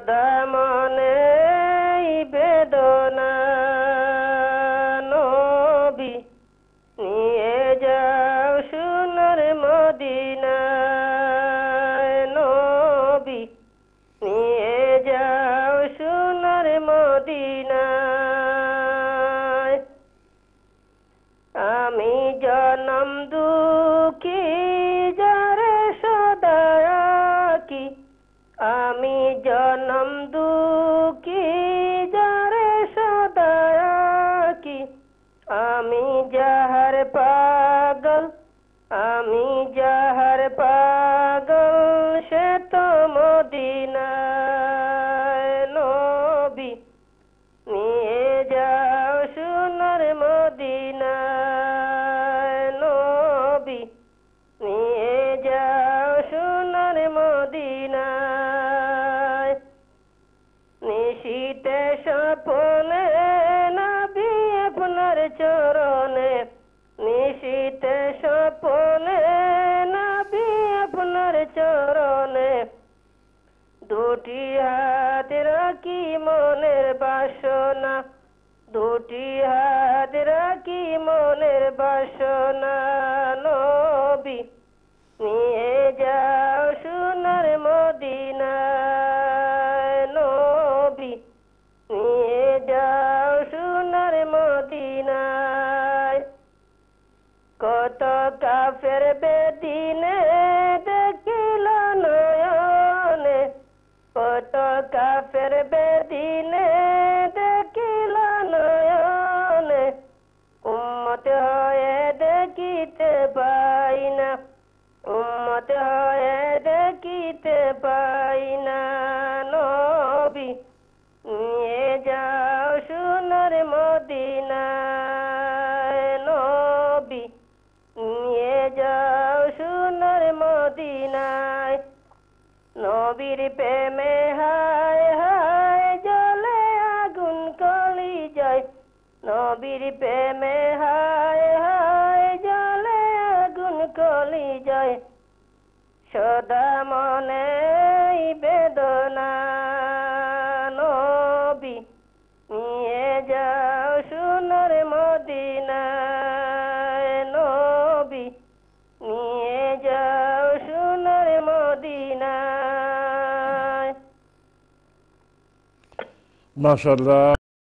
সদা মনে বেদনা নবী নিয়ে যাও সোনার মদিনায় নবী নিয়ে যাও সোনার মদিনায় আমি জনম দুঃখী যারে সদা কি আমি জনম দুঃখী যারে সদা কি আমি যাহার পাগল সে তো মদিনায় নবী নিয়ে যাও সোনার মদিনায় নবী নিয়ে যাও সোনার মদিনায় নিশীতে স্বপ্নে নবী আপনার চরণে নিশীতে স্বপ্নে নবী আপনার চরণে দুটি হাত রাখি মনের বাসনা দুটি হাত রাখি মনের বাসনা নবী নিয়ে যাও সোনার মদিনায় নবী নিয়ে যাও সোনার মদিনায় কত কাফের বেদিনে দেখিল নয়নে কত কাফের বেদিনে দেখিল নয়নে উম্মত হয়ে দেখিতে পাই না উম্মত হয়ে দেখিতে পাই না নবী নিয়ে যাও সোনার মদিনায় নবী নিয়ে যাও সোনার মদিনায় নবীর প্রেমে হায় হায় জ্বলে আগুন কলি যায় নবীর প্রেমে হায় হায় জ্বলে আগুন কলি যায় সদা মনে বেদনা নবী নিয়ে যাও সোনার মদিনায় নবী নিয়ে যাও সোনার মদিনায় মাশাআল্লাহ।